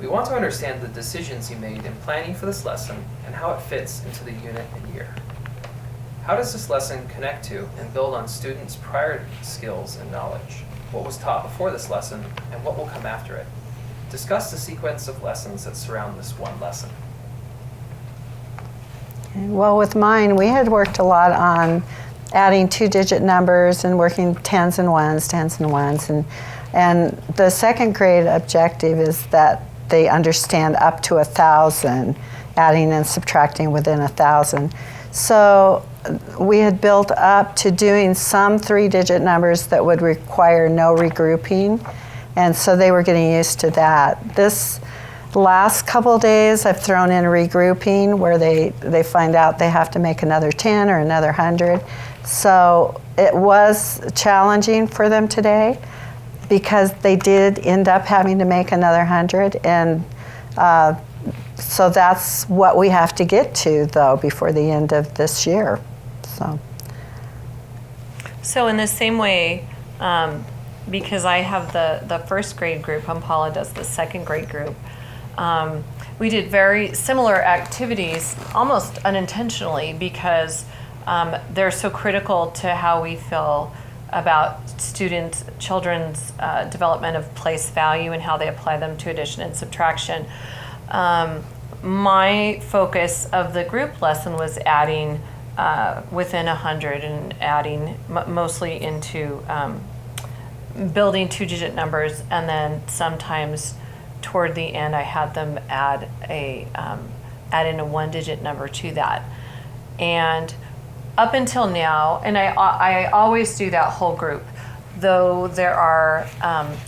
We want to understand the decisions you made in planning for this lesson and how it fits into the unit and year. How does this lesson connect to and build on students' prior skills and knowledge? What was taught before this lesson and what will come after it? Discuss the sequence of lessons that surround this one lesson. Well, with mine, we had worked a lot on adding 2-digit numbers and working tens and ones. And the second grade objective is that they understand up to 1,000, adding and subtracting within 1,000. So we had built up to doing some 3-digit numbers that would require no regrouping. And so they were getting used to that. This last couple days, I've thrown in regrouping where they find out they have to make another 10 or another 100. So it was challenging for them today because they did end up having to make another 100. And so that's what we have to get to, though, before the end of this year. So in the same way, because I have the first grade group and Paula does the second grade group, we did very similar activities almost unintentionally because they're so critical to how we feel about children's development of place value and how they apply them to addition and subtraction. My focus of the group lesson was adding within 100 and adding mostly into building 2-digit numbers, and then sometimes toward the end I had them add in a 1-digit number to that. And up until now, and I always do that whole group, though there are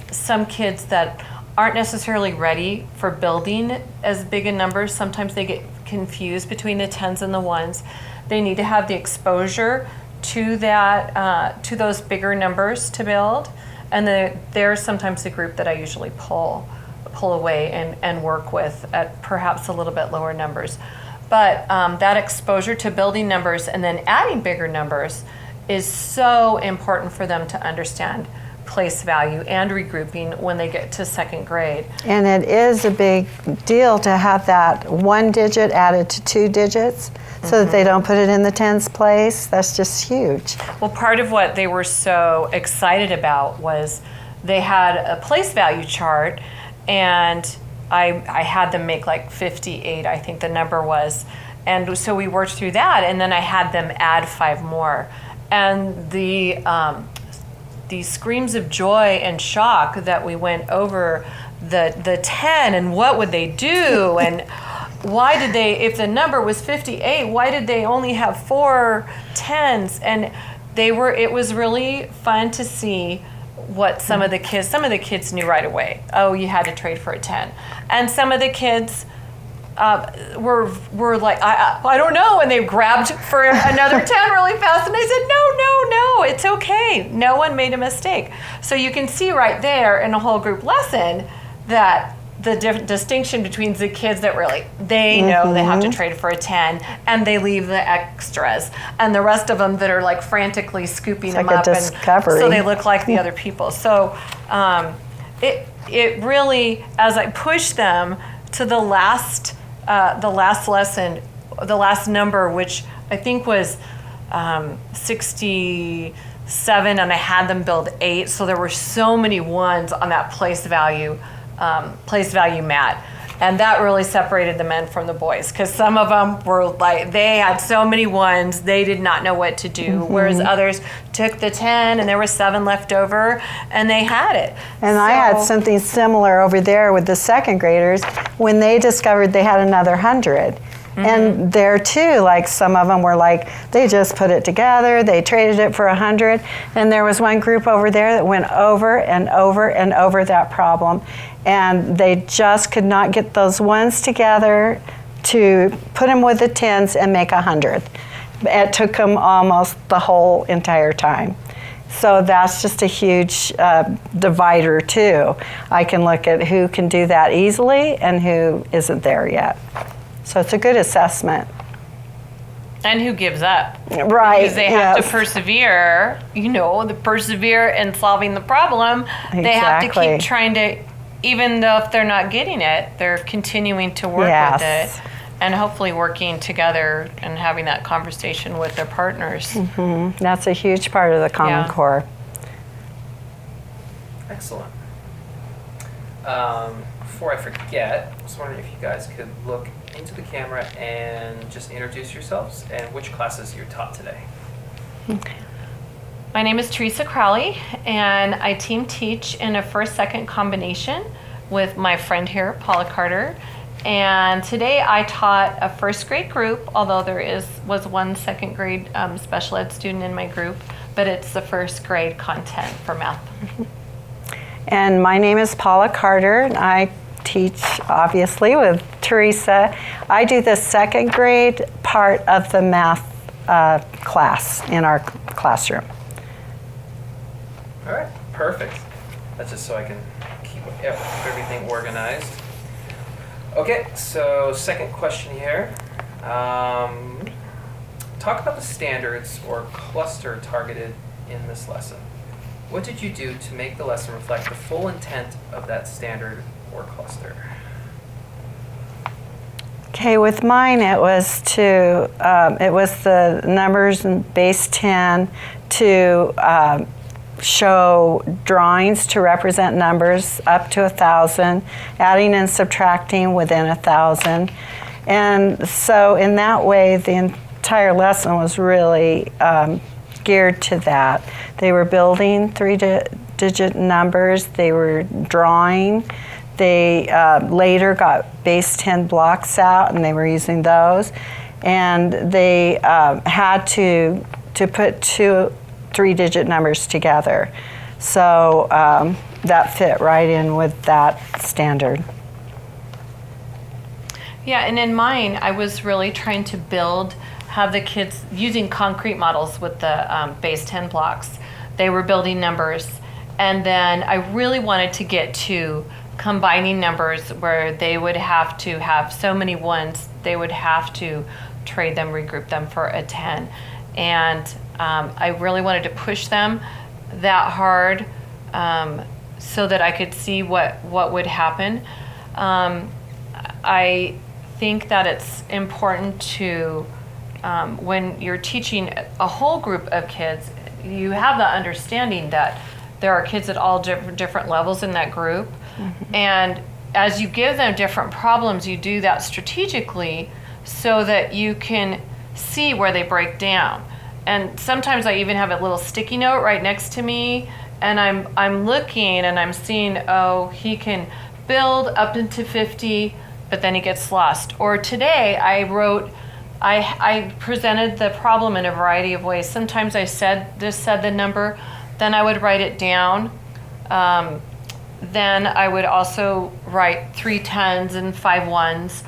some kids that aren't necessarily ready for building as big a numbers. Sometimes they get confused between the 10s and the 1s. They need to have the exposure to that, to those bigger numbers to build. And there's sometimes the group that I usually pull away and work with at perhaps a little bit lower numbers. But that exposure to building numbers and then adding bigger numbers is so important for them to understand place value and regrouping when they get to second grade. And it is a big deal to have that 1 digit added to 2 digits so that they don't put it in the tens place. That's just huge. Well, part of what they were so excited about was they had a place value chart, and I had them make like 58, I think the number was. And so we worked through that, and then I had them add 5 more. And the screams of joy and shock that we went over the 10 and what would they do, and why did they, if the number was 58, why did they only have 4 10s? And it was really fun to see what some of the kids knew right away. Oh, you had to trade for a 10. And some of the kids were like, I don't know, and they grabbed for another 10 really fast, and I said, no, it's okay. No one made a mistake. So you can see right there in a whole group lesson that the distinction between the kids that really, they know they have to trade for a 10 and they leave the extras, and the rest of them that are like frantically scooping them up, and so they look like the other people. So it really, as I push them to the last lesson, the last number, which I think was 67, and I had them build 8, so there were so many 1s on that place value mat, and that really separated the men from the boys, because some of them were like, they had so many 1s they did not know what to do, whereas others took the 10 and there was 7 left over and they had it. And I had something similar over there with the second graders when they discovered they had another 100. And there too, like some of them were like, they just put it together, they traded it for 100. And there was one group over there that went over and over and over that problem. And they just could not get those 1s together to put them with the 10s and make 100. It took them almost the whole entire time. So that's just a huge divider too. I can look at who can do that easily and who isn't there yet. So it's a good assessment. And who gives up. Right. Because they have to persevere, persevere in solving the problem. Exactly. They have to keep trying to even though if they're not getting it, they're continuing to work with it and hopefully working together and having that conversation with their partners. That's a huge part of the Common Core. Excellent. Before I forget, I was wondering if you guys could look into the camera and just introduce yourselves and which classes you taught today. Okay. My name is Teresa Crowley, and I team teach in a first-second combination with my friend here, Paula Carter. And today I taught a first grade group, although there was one second grade special ed student in my group, but it's the first grade content for math. And my name is Paula Carter, and I teach, obviously, with Teresa. I do the second grade part of the math class in our classroom. All right, perfect. That's just so I can keep everything organized. Okay, so second question here. Talk about the standards or cluster targeted in this lesson. What did you do to make the lesson reflect the full intent of that standard or cluster? Okay, with mine it was the numbers in base 10 to show drawings to represent numbers up to 1,000, adding and subtracting within 1,000. And so in that way, the entire lesson was really geared to that. They were building three-digit numbers, they were drawing. They later got base 10 blocks out and they were using those. And they had to put two three-digit numbers together. So that fit right in with that standard. Yeah, and in mine, I was really trying to have the kids using concrete models with the base 10 blocks. They were building numbers. And then I really wanted to get to combining numbers where they would have to have so many ones, they would have to trade them, regroup them for a 10. And I really wanted to push them that hard so that I could see what would happen. I think that it's important to, when you're teaching a whole group of kids, you have the understanding that there are kids at all different levels in that group. And as you give them different problems, you do that strategically so that you can see where they break down. And sometimes I even have a little sticky note right next to me, and I'm looking and I'm seeing, oh, he can build up into 50, but then he gets lost. Or today I presented the problem in a variety of ways. Sometimes I said the number, then I would write it down. Then I would also write 3 10s and 5 1s,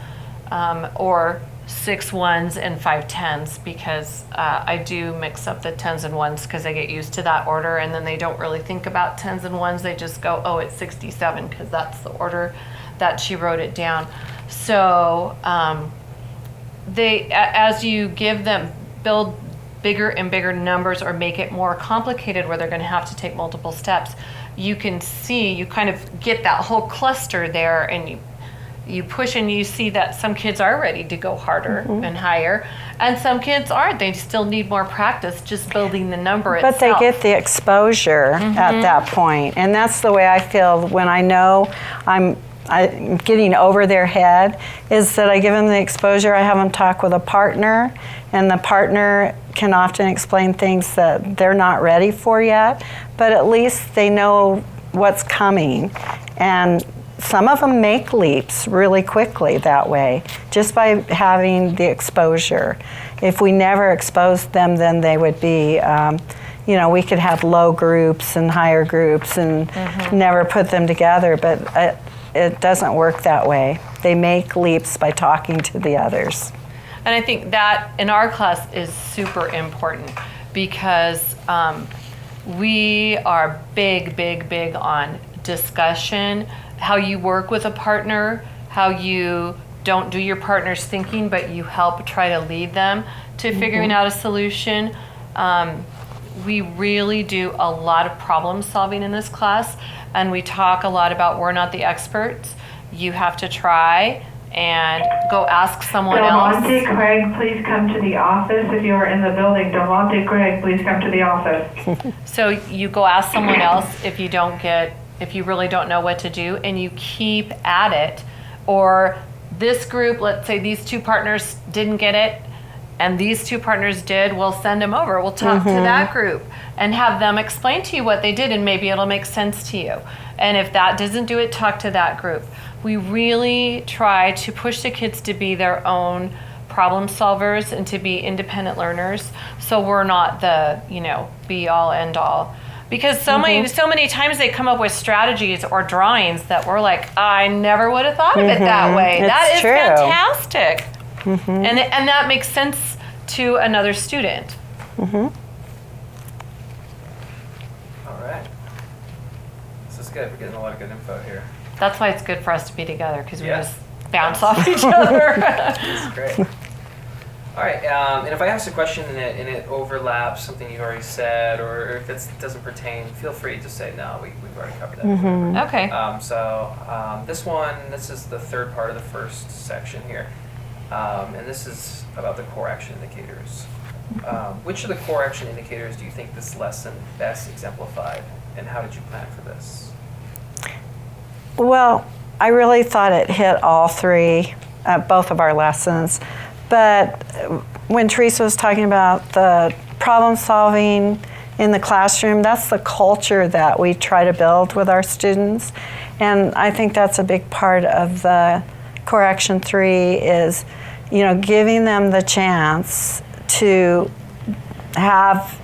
or 6 1s and 5 10s, because I do mix up the 10s and 1s because I get used to that order, and then they don't really think about 10s and 1s. They just go, oh, it's 67 because that's the order that she wrote it down. So as you give them, build bigger and bigger numbers or make it more complicated where they're going to have to take multiple steps, you can see, you kind of get that whole cluster there, and you push and you see that some kids are ready to go harder and higher, and some kids aren't. They still need more practice just building the number itself. But they get the exposure at that point. And that's the way I feel when I know I'm getting over their head, is that I give them the exposure. I have them talk with a partner, and the partner can often explain things that they're not ready for yet, but at least they know what's coming. And some of them make leaps really quickly that way, just by having the exposure. If we never exposed them, then they would be, we could have low groups and higher groups and never put them together, but it doesn't work that way. They make leaps by talking to the others. And I think that in our class is super important because we are big on discussion, how you work with a partner, how you don't do your partner's thinking, but you help try to lead them to figuring out a solution. We really do a lot of problem solving in this class, and we talk a lot about we're not the experts. You have to try and go ask someone Delmonte else. Craig, please come to the office. If you are in the building, Delmonte Craig, please come to the office. So you go ask someone else if you really don't know what to do, and you keep at it. Or this group, let's say these two partners didn't get it, and these two partners did, we'll send them over. We'll talk to that group and have them explain to you what they did, and maybe it'll make sense to you. And if that doesn't do it, talk to that group. We really try to push the kids to be their own problem solvers and to be independent learners. So we're not the, be all end all. Because so many times they come up with strategies or drawings that we're like, I never would have thought of it that way. That is true. fantastic. And that makes sense to another student. All right. This is good. We're getting a lot of good info here. That's why it's good for us to be together, because we Yeah. just bounce off each other. That's great. All right, and if I ask a question and it overlaps something you've already said, or if it doesn't pertain, feel free to say, no, we've already covered that. Okay. This is the third part of the first section here. And this is about the core action indicators. Which of the core action indicators do you think this lesson best exemplified, and how did you plan for this? Well, I really thought it hit all three, both of our lessons. But when Teresa was talking about the problem solving in the classroom, that's the culture that we try to build with our students. And I think that's a big part of the Core Action 3 is, giving them the chance to have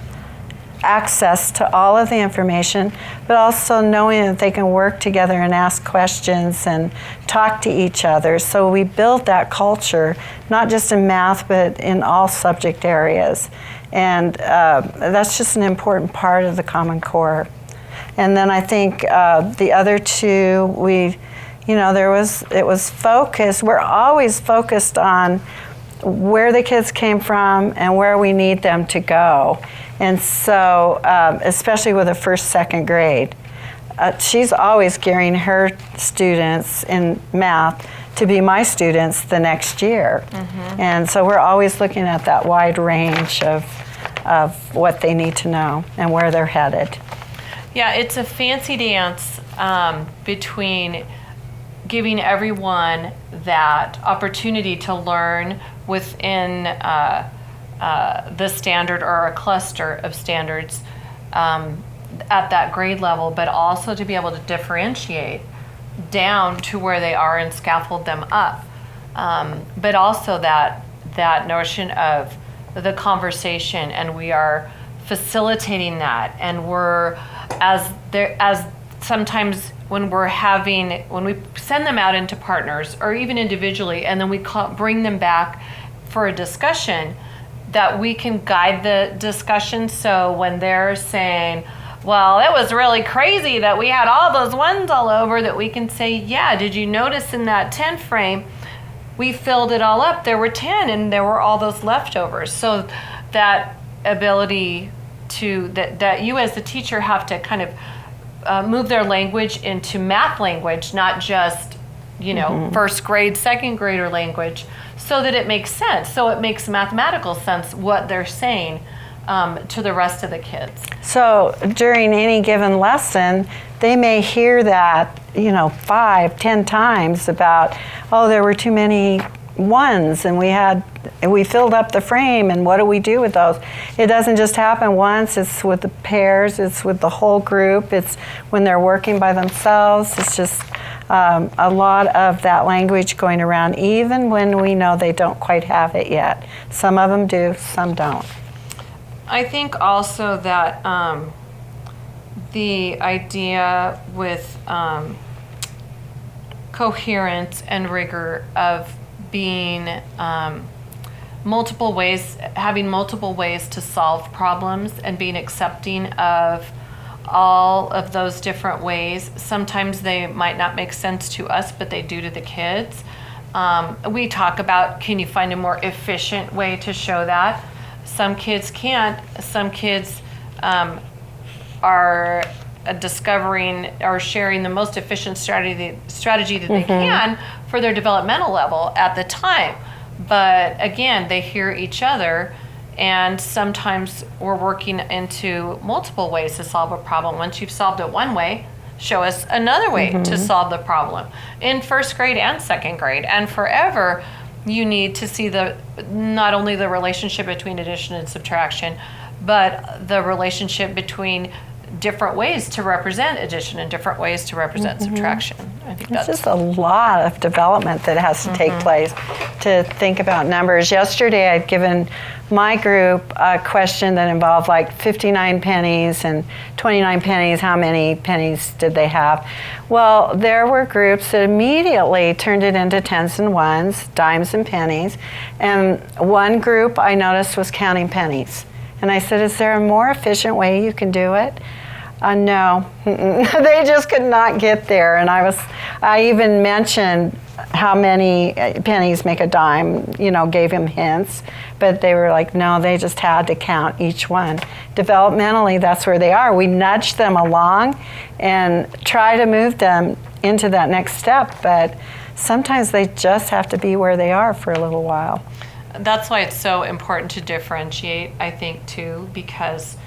access to all of the information, but also knowing that they can work together and ask questions and talk to each other. So we build that culture, not just in math, but in all subject areas. And that's just an important part of the Common Core. And then I think the other two, it was focused. We're always focused on where the kids came from and where we need them to go. And so, especially with the first, second grade, she's always gearing her students in math to be my students the next year. And so we're always looking at that wide range of what they need to know and where they're headed. Yeah, it's a fancy dance between giving everyone that opportunity to learn within the standard or a cluster of standards at that grade level, but also to be able to differentiate down to where they are and scaffold them up. But also that notion of the conversation, and we are facilitating that, and we're as sometimes when we send them out into partners or even individually, and then we bring them back for a discussion, that we can guide the discussion. So when they're saying, well, it was really crazy that we had all those ones all over, that we can say, yeah, did you notice in that 10 frame, we filled it all up. There were 10 and there were all those leftovers. So that ability that you as the teacher have to kind of move their language into math language, not just, first grade, second grader language, so that it makes sense. So it makes mathematical sense what they're saying to the rest of the kids. So during any given lesson, they may hear that, 5, 10 times about, oh, there were too many ones and we filled up the frame, and what do we do with those? It doesn't just happen once. It's with the pairs, it's with the whole group, it's when they're working by themselves. It's just a lot of that language going around, even when we know they don't quite have it yet. Some of them do, some don't. I think also that the idea with coherence and rigor of being having multiple ways to solve problems, and being accepting of all of those different ways. Sometimes they might not make sense to us, but they do to the kids. We talk about, can you find a more efficient way to show that? Some kids can't. Some kids are discovering or sharing the most efficient strategy that they can for their developmental level at the time. But again, they hear each other, and sometimes we're working into multiple ways to solve a problem. Once you've solved it one way, show us another way to solve the problem. In first grade and second grade and forever, you need to see not only the relationship between addition and subtraction, but the relationship between different ways to represent addition and different ways to represent subtraction. I think It's that's just a lot of development that has to take place to think about numbers. Yesterday, I'd given my group a question that involved like 59 pennies and 29 pennies. How many pennies did they have? Well, there were groups that immediately turned it into tens and ones, dimes and pennies. And one group I noticed was counting pennies. And I said, is there a more efficient way you can do it? No, they just could not get there. And I even mentioned how many pennies make a dime, gave him hints, but they were like, no, they just had to count each one. Developmentally, that's where they are. We nudge them along and try to move them into that next step, but sometimes they just have to be where they are for a little while. That's why it's so important to differentiate, I think, too, because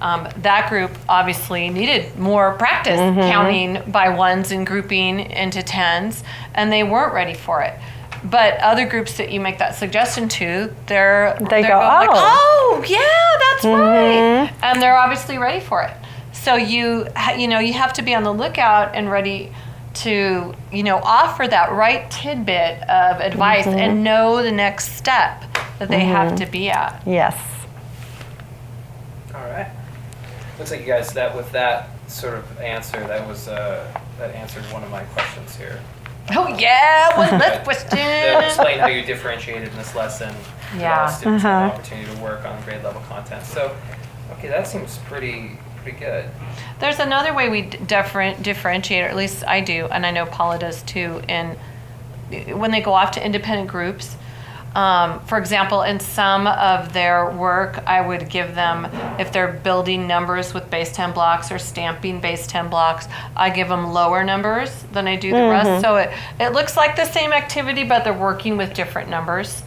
that group obviously needed more practice counting by ones and grouping into tens, and they weren't ready for it. But other groups that you make that suggestion to, they're go, like, oh, yeah, that's right, and they're obviously ready for it. So you have to be on the lookout and ready to offer that right tidbit of advice and know the next step that they have to be at. Yes. All right. Looks like you guys, with that sort of answer, that answered one of my questions here. Oh yeah, what's that question? Explain how you differentiated in this lesson. Yeah. Students have an opportunity to work on grade level content. So, okay, that seems pretty good. There's another way we differentiate, or at least I do, and I know Paula does too, when they go off to independent groups. For example, in some of their work, I would give them, if they're building numbers with base 10 blocks or stamping base 10 blocks, I give them lower numbers than I do the rest. So it looks like the same activity, but they're working with different numbers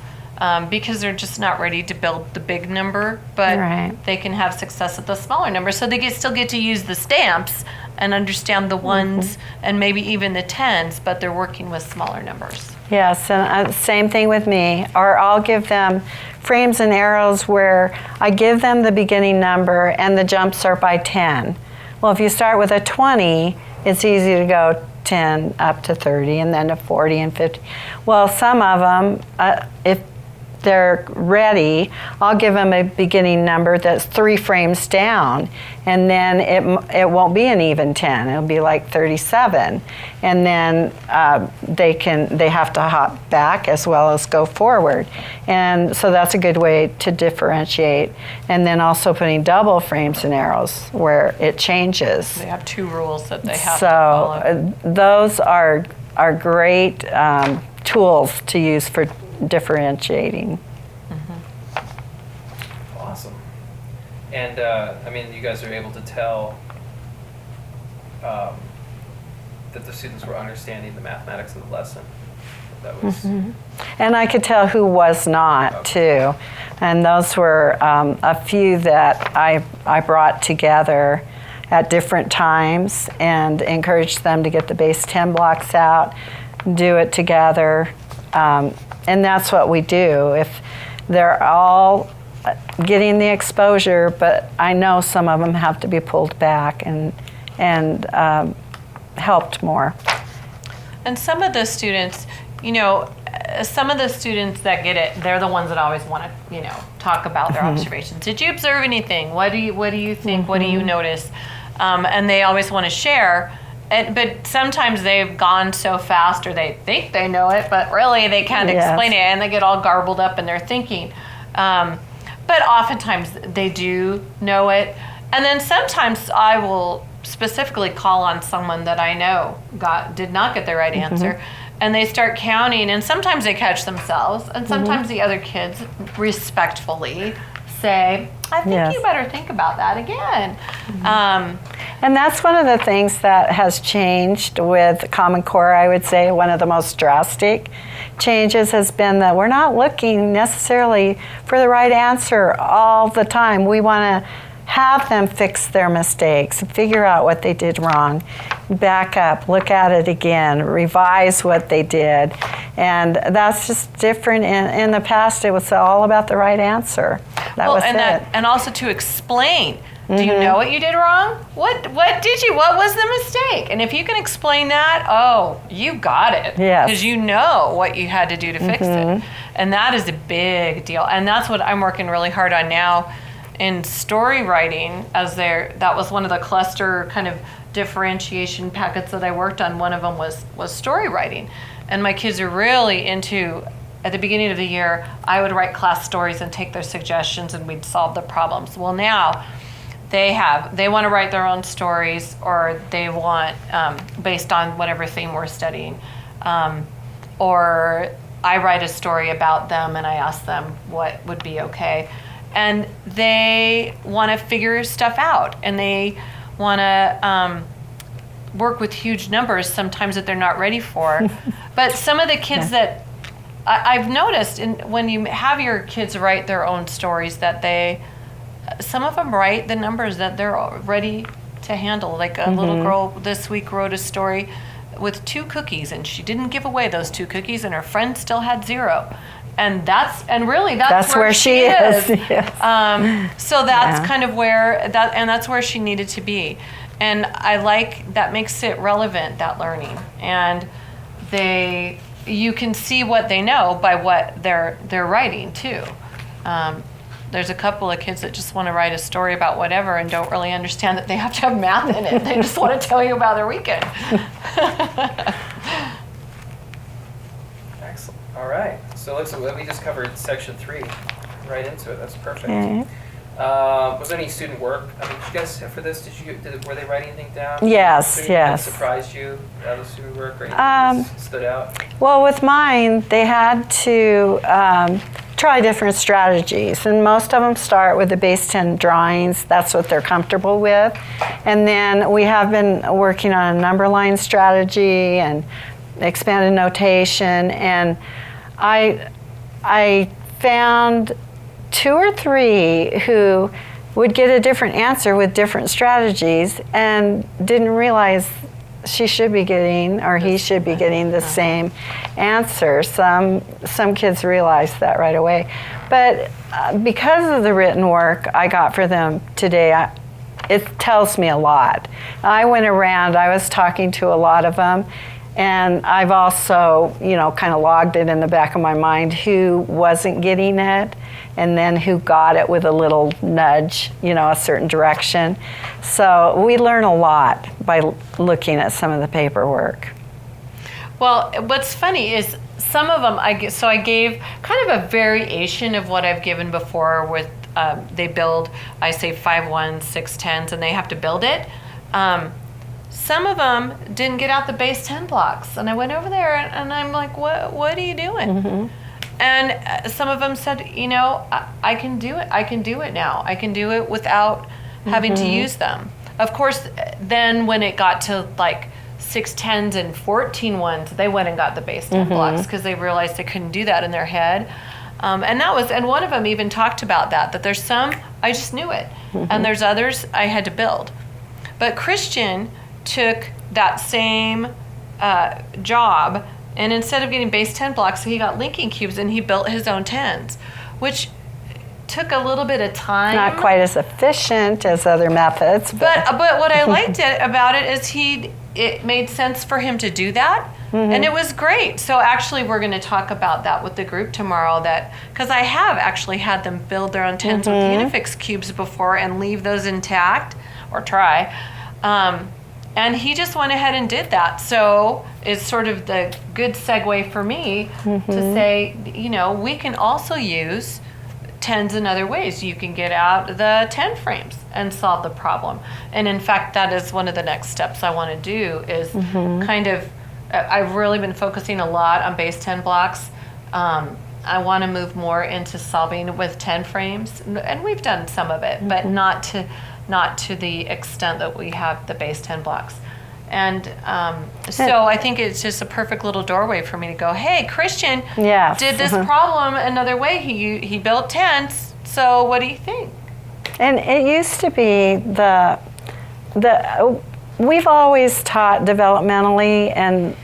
because they're just not ready to build the big number, but they can have success at the smaller number. So they still get to use the stamps and understand the ones and maybe even the tens, but they're working with smaller numbers. Yes, and same thing with me. Or I'll give them frames and arrows where I give them the beginning number and the jumps are by 10. Well, if you start with a 20, it's easy to go 10 up to 30 and then to 40 and 50. Well, some of them, if they're ready, I'll give them a beginning number that's 3 frames down, and then it won't be an even 10. It'll be like 37, and then they have to hop back as well as go forward, and so that's a good way to differentiate. And then also putting double frames and arrows where it changes. They have 2 rules that they have to follow. So those are great tools to use for differentiating. Awesome. And I mean, you guys are able to tell that the students were understanding the mathematics of the lesson. That was. And I could tell who was not too. And those were a few that I brought together at different times and encouraged them to get the base 10 blocks out, do it together. And that's what we do. If they're all getting the exposure, but I know some of them have to be pulled back and helped more. And some of the students, some of the students that get it, they're the ones that always want to, talk about their observations. Did you observe anything? What do you think? What do you notice? And they always want to share. But sometimes they've gone so fast, or they think they know it, but really they can't explain it, and they get all garbled up in their thinking. But oftentimes they do know it. And then sometimes I will specifically call on someone that I know did not get the right answer, and they start counting, and sometimes they catch themselves, and sometimes the other kids respectfully say, I think you better think about that again. And that's one of the things that has changed with Common Core, I would say. One of the most drastic changes has been that we're not looking necessarily for the right answer all the time. We want to have them fix their mistakes, figure out what they did wrong, back up, look at it again, revise what they did. And that's just different. In the past, it was all about the right answer. That was it. And also to explain. Do you know what you did wrong? What did you? What was the mistake? And if you can explain that, oh, you got it. Yes. Because you know what you had to do to fix it. And that is a big deal. And that's what I'm working really hard on now in story writing. That was one of the cluster kind of differentiation packets that I worked on. One of them was story writing. And my kids are really into, at the beginning of the year, I would write class stories and take their suggestions and we'd solve the problems. Well, now they want to write their own stories, or they want, based on whatever theme we're studying, or I write a story about them and I ask them what would be okay. And they want to figure stuff out, and they want to work with huge numbers sometimes that they're not ready for. But some of the kids that I've noticed, when you have your kids write their own stories, that some of them write the numbers that they're ready to handle. Like a little girl this week wrote a story with 2 cookies, and she didn't give away those 2 cookies, and her friend still had 0. And that's where she is. Yes. Yeah. So that's kind of where that's where she needed to be. And I like that, makes it relevant, that learning. And you can see what they know by what they're writing too. There's a couple of kids that just want to write a story about whatever and don't really understand that they have to have math in it. They just want to tell you about their weekend. Excellent. All right. So it looks like we just covered section 3, right into it. That's perfect. Okay. Was there any student work? I mean, did you guys, for this, were they writing anything down? Yes, Anything yes. that surprised you out of student work, or anything that stood out? Well, with mine, they had to try different strategies, and most of them start with the base 10 drawings. That's what they're comfortable with. And then we have been working on a number line strategy and expanded notation, and I found 2 or 3 who would get a different answer with different strategies and didn't realize she should be getting, or he should be getting, the same answer. Some kids realized that right away. But because of the written work I got for them today, it tells me a lot. I went around, I was talking to a lot of them, and I've also, kind of logged it in the back of my mind who wasn't getting it, and then who got it with a little nudge, a certain direction. So we learn a lot by looking at some of the paperwork. Well, what's funny is some of them, I gave kind of a variation of what I've given before with, they build, I say 5 1s, 6 10s, and they have to build it. Some of them didn't get out the base 10 blocks, and I went over there and I'm like, what are you doing? Mm-hmm. And some of them said, I can do it. I can do it now. I can do it without having to use them. Of course, then when it got to like 6 10s and 14 1s, they went and got the base 10 blocks because they realized they couldn't do that in their head. And one of them even talked about that there's some, I just knew it. And there's others I had to build. But Christian took that same job, and instead of getting base 10 blocks, he got linking cubes and he built his own 10s, which took a little bit of time. Not quite as efficient as other methods. But what I liked about it is it made sense for him to do that, and it was great. So actually we're going to talk about that with the group tomorrow, because I have actually had them build their own 10s with Unifix cubes before and leave those intact, or try. And he just went ahead and did that. So it's sort of the good segue for me to say, we can also use 10s in other ways. You can get out the 10 frames and solve the problem. And in fact, that is one of the next steps I want to do is kind of, I've really been focusing a lot on base 10 blocks. I want to move more into solving with 10 frames. And we've done some of it, but not to not to the extent that we have the base 10 blocks. And so I think it's just a perfect little doorway for me to go, hey, Christian Yes. did this problem another way. He built tents. So what do you think? And it used to be we've always taught developmentally and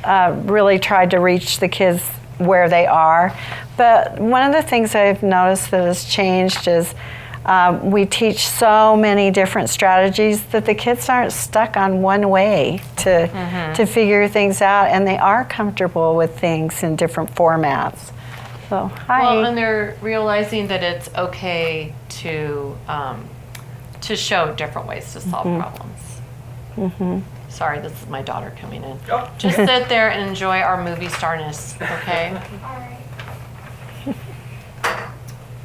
really tried to reach the kids where they are. But one of the things I've noticed that has changed is we teach so many different strategies that the kids aren't stuck on one way to figure things out, and they are comfortable with things in different formats. So, hi. Well, and they're realizing that it's okay to show different ways to solve problems. Sorry, this is my daughter coming in. Oh. Just sit there and enjoy our movie starness, okay?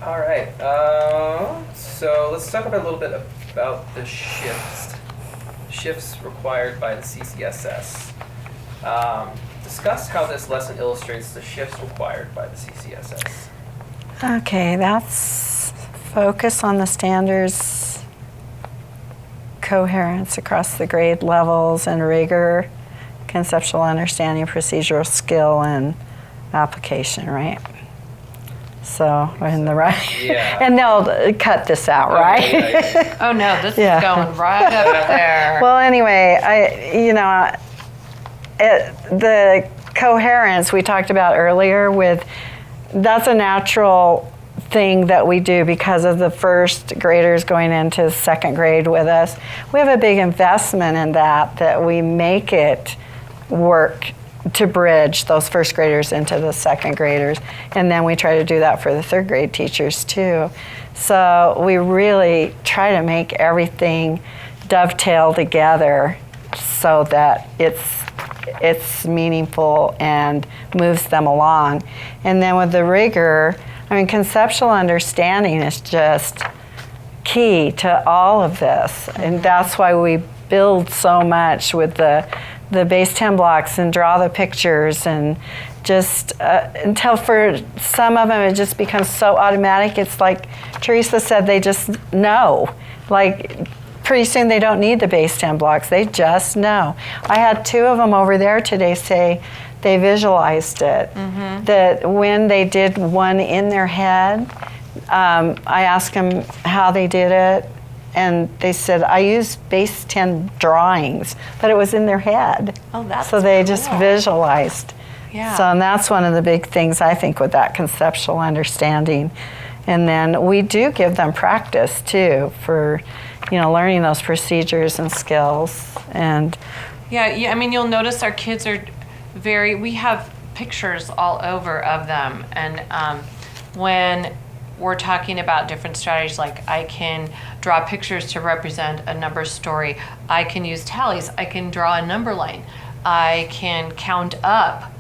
All right. So let's talk about a little bit about the shifts required by the CCSS. Discuss how this lesson illustrates the shifts required by the CCSS. Okay, that's focus on the standards, coherence across the grade levels, and rigor, conceptual understanding, procedural skill, and application, right? So we're in the right. Yeah. And they'll cut this out, right? Yeah. Oh no, this Yeah. is going right up there. Well, anyway, the coherence we talked about earlier that's a natural thing that we do because of the first graders going into second grade with us. We have a big investment in that we make it work to bridge those first graders into the second graders. And then we try to do that for the third grade teachers too. So we really try to make everything dovetail together so that it's meaningful and moves them along. And then with the rigor, conceptual understanding is just key to all of this. And that's why we build so much with the base 10 blocks and draw the pictures, and just until for some of them it just becomes so automatic. It's like Teresa said, they just know. Like pretty soon they don't need the base 10 blocks, they just know. I had 2 of them over there today say they visualized it, that when they did one in their head, I asked them how they did it, and they said, I used base 10 drawings, but it was in their head. Oh, that's so they cool. just visualized. Yeah. So and that's one of the big things I think with that conceptual understanding. And then we do give them practice too for, learning those procedures and skills. And Yeah, you'll notice our kids are we have pictures all over of them. And when we're talking about different strategies, like I can draw pictures to represent a number story. I can use tallies. I can draw a number line. I can count up,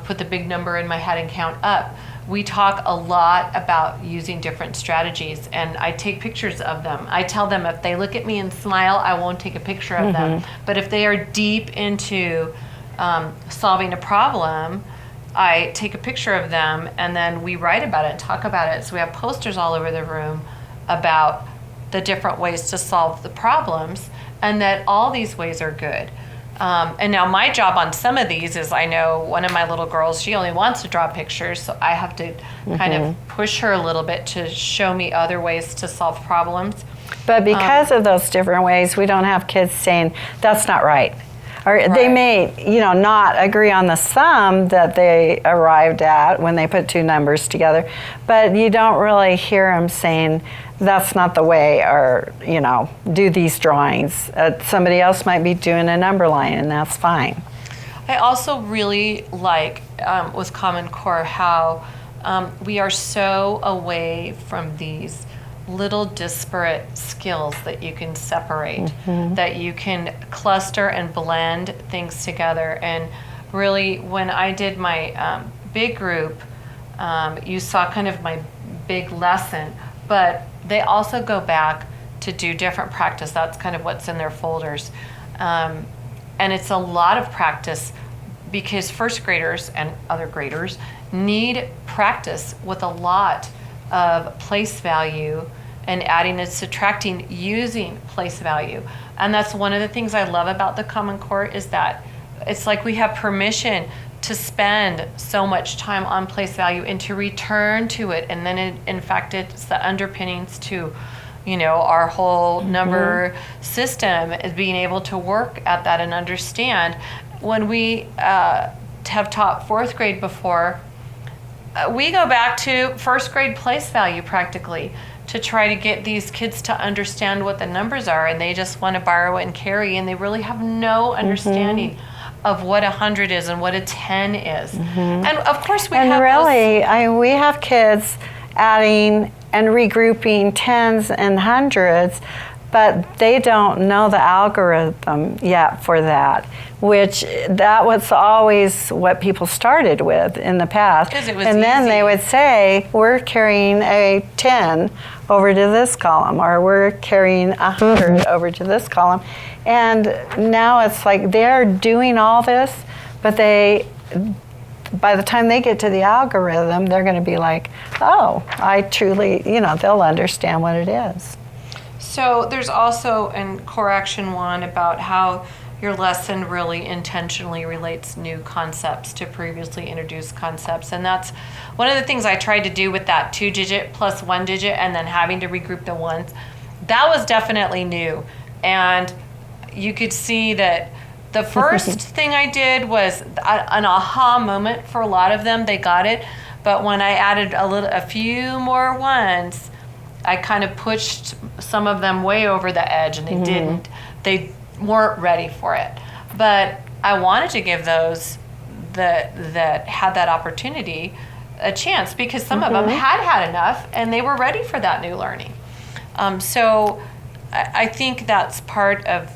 put the big number in my head and count up. We talk a lot about using different strategies, and I take pictures of them. I tell them if they look at me and smile, I won't take a picture of them. But if they are deep into solving a problem, I take a picture of them, and then we write about it and talk about it. So we have posters all over the room about the different ways to solve the problems, and that all these ways are good. And now my job on some of these is, I know one of my little girls, she only wants to draw pictures, so I have to kind of push her a little bit to show me other ways to solve problems. But because of those different ways, we don't have kids saying, that's not right. Or they may, not agree on the sum that they arrived at when they put 2 numbers together, but you don't really hear them saying, that's not the way, or, do these drawings. Somebody else might be doing a number line, and that's fine. I also really like with Common Core how we are so away from these little disparate skills that you can separate, that you can cluster and blend things together. And really, when I did my big group, you saw kind of my big lesson, but they also go back to do different practice. That's kind of what's in their folders. And it's a lot of practice because first graders and other graders need practice with a lot of place value and adding and subtracting using place value. And that's one of the things I love about the Common Core is that it's like we have permission to spend so much time on place value and to return to it. And then in fact, it's the underpinnings to, our whole number system is being able to work at that and understand. When we have taught fourth grade before, we go back to first grade place value practically to try to get these kids to understand what the numbers are, and they just want to borrow and carry, and they really have no understanding of what 100 is and what a 10 is. And of course we have we have kids adding and regrouping tens and hundreds, but they don't know the algorithm yet for that, which that was always what people started with in the past. 'Cause it was and then easy. they would say, we're carrying a 10 over to this column, or we're carrying 100 over to this column. And now it's like they're doing all this, but by the time they get to the algorithm, they're going to be like, oh, I truly, they'll understand what it is. So there's also in Core Action 1 about how your lesson really intentionally relates new concepts to previously introduced concepts. And that's one of the things I tried to do with that 2-digit plus 1-digit and then having to regroup the ones. That was definitely new. And you could see that the first thing I did was an aha moment for a lot of them. They got it. But when I added a few more ones, I kind of pushed some of them way over the edge, and they weren't ready for it. But I wanted to give those that had that opportunity a chance, because some of them had enough and they were ready for that new learning. So I think that's part of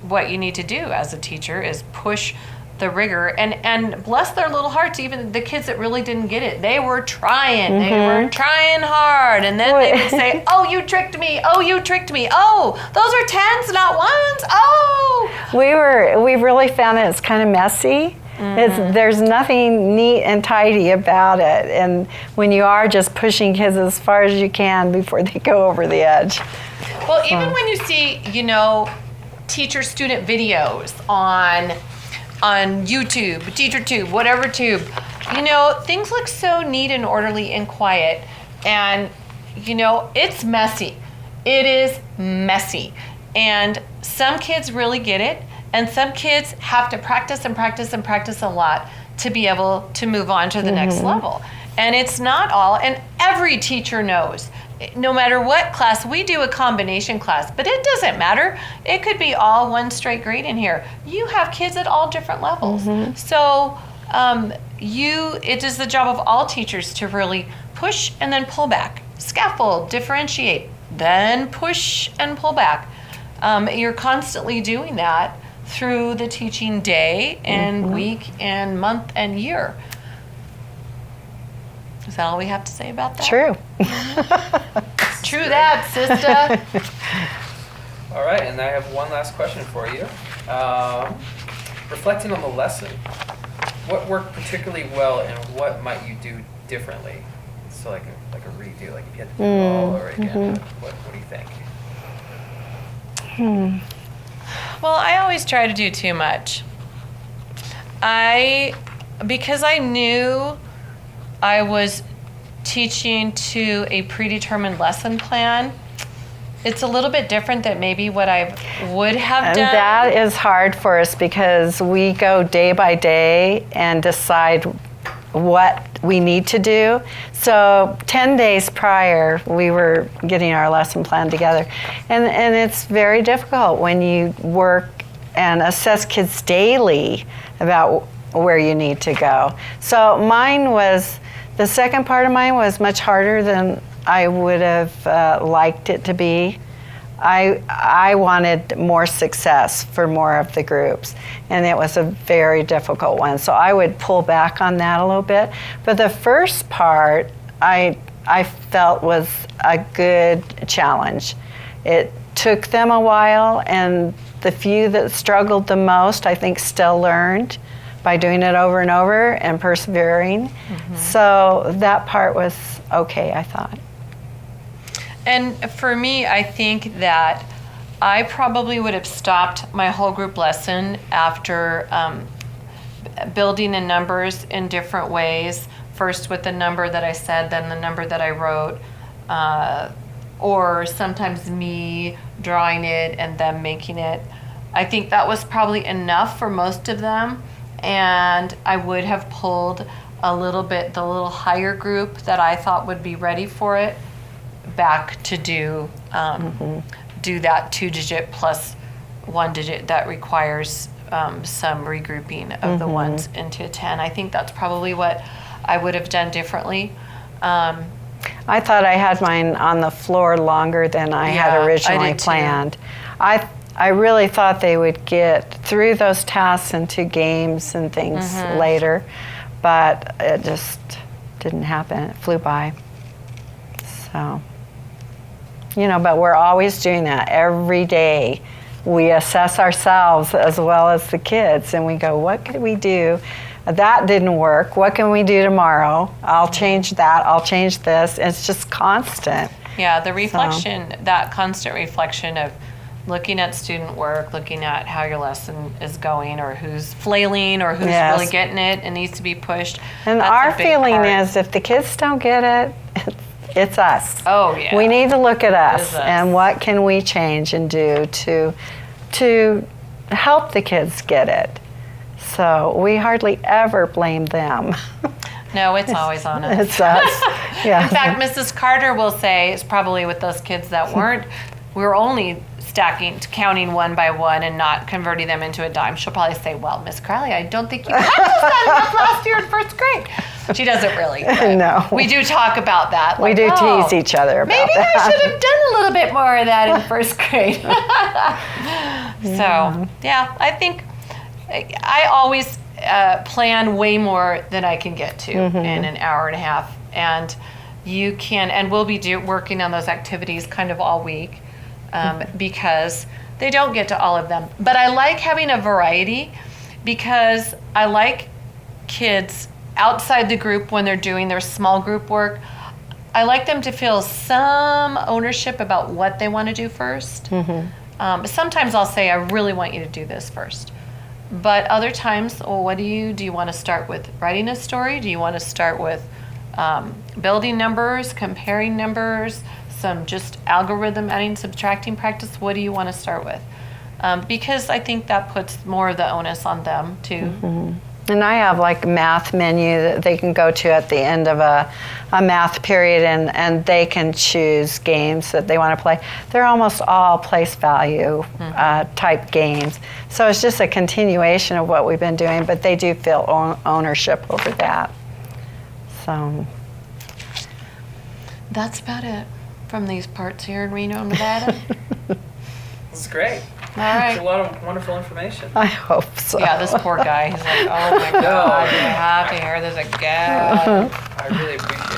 what you need to do as a teacher is push the rigor and bless their little hearts. Even the kids that really didn't get it, they were trying. They were trying hard, and then they would say, "Oh, you tricked me! Oh, you tricked me! Oh, those are 10s, not 1s! Oh!" We really found that it's kind of messy. There's nothing neat and tidy about it, and when you are just pushing kids as far as you can before they go over the edge. Well, even when you see, teacher-student videos on YouTube, TeacherTube, whatever tube, things look so neat and orderly and quiet. And, it's messy. It is messy. And some kids really get it. And some kids have to practice and practice and practice a lot to be able to move on to the next level. And it's not all, and every teacher knows. No matter what class, we do a combination class, but it doesn't matter. It could be all one straight grade in here. You have kids at all different levels. So it is the job of all teachers to really push and then pull back, scaffold, differentiate, then push and pull back. You're constantly doing that through the teaching day and week and month and year. Is that all we have to say about that? True. True that, sister. All right, and I have one last question for you. Reflecting on the lesson, what worked particularly well and what might you do differently? So like a redo, like if you had to do it all over again, what do you think? Well, I always try to do too much. Because I knew I was teaching to a predetermined lesson plan, it's a little bit different than maybe what I would have done. And that is hard for us because we go day by day and decide what we need to do. So 10 days prior, we were getting our lesson plan together. And it's very difficult when you work and assess kids daily about where you need to go. So the second part of mine was much harder than I would have liked it to be. I wanted more success for more of the groups, and it was a very difficult one. So I would pull back on that a little bit. But the first part, I felt was a good challenge. It took them a while, and the few that struggled the most, I think, still learned by doing it over and over and persevering. So that part was okay, I thought. And for me, I think that I probably would have stopped my whole group lesson after building in numbers in different ways. First with the number that I said, then the number that I wrote, or sometimes me drawing it and them making it. I think that was probably enough for most of them, and I would have pulled a little bit the little higher group that I thought would be ready for it back to do that 2-digit plus 1-digit that requires some regrouping of the ones into 10. I think that's probably what I would have done differently. I thought I had mine on the floor longer than I had Yeah, I originally did too. planned. I really thought they would get through those tasks into games and things later, but it just didn't happen. It flew by. So, but we're always doing that every day. We assess ourselves as well as the kids, and we go, what could we do? That didn't work. What can we do tomorrow? I'll change that. I'll change this. It's just constant. Yeah, the reflection, that constant reflection of looking at student work, looking at how your lesson is going, or who's flailing, or who's Yes. really getting it and needs to be pushed. And That's a our big feeling part. is if the kids don't get it, it's us. Oh, yeah. We need to look at It us is us. and what can we change and do to help the kids get it. So we hardly ever blame them. No, it's always on us. It's us. Yeah. In fact, Mrs. Carter will say, it's probably with those kids that weren't, we were only counting one by one and not converting them into a dime. She'll probably say, well, Miss Crowley, I don't think you practiced that enough last year in first grade. She doesn't really. but No. We do talk about that. We like, do "Oh, tease each other about maybe that. I should have done a little bit more of that in first grade. So, yeah, I think I always plan way more than I can get to in an hour and a half. And you can, and we'll be working on those activities kind of all week because they don't get to all of them. But I like having a variety because I like kids outside the group when they're doing their small group work. I like them to feel some ownership about what they want to do first. Sometimes I'll say, I really want you to do this first. But other times, well, what do you want to start with writing a story? Do you want to start with building numbers, comparing numbers, some just algorithm adding, subtracting practice? What do you want to start with? Because I think that puts more of the onus on them too. And I have like a math menu that they can go to at the end of a math period, and they can choose games that they want to play. They're almost all place value type games. So it's just a continuation of what we've been doing, but they do feel ownership over that. So That's about it from these parts here in Reno, Nevada. This is great. All right. It's a lot of wonderful information. I hope so. Yeah, this poor guy. He's like, oh my God, you have to hear this again. I really appreciate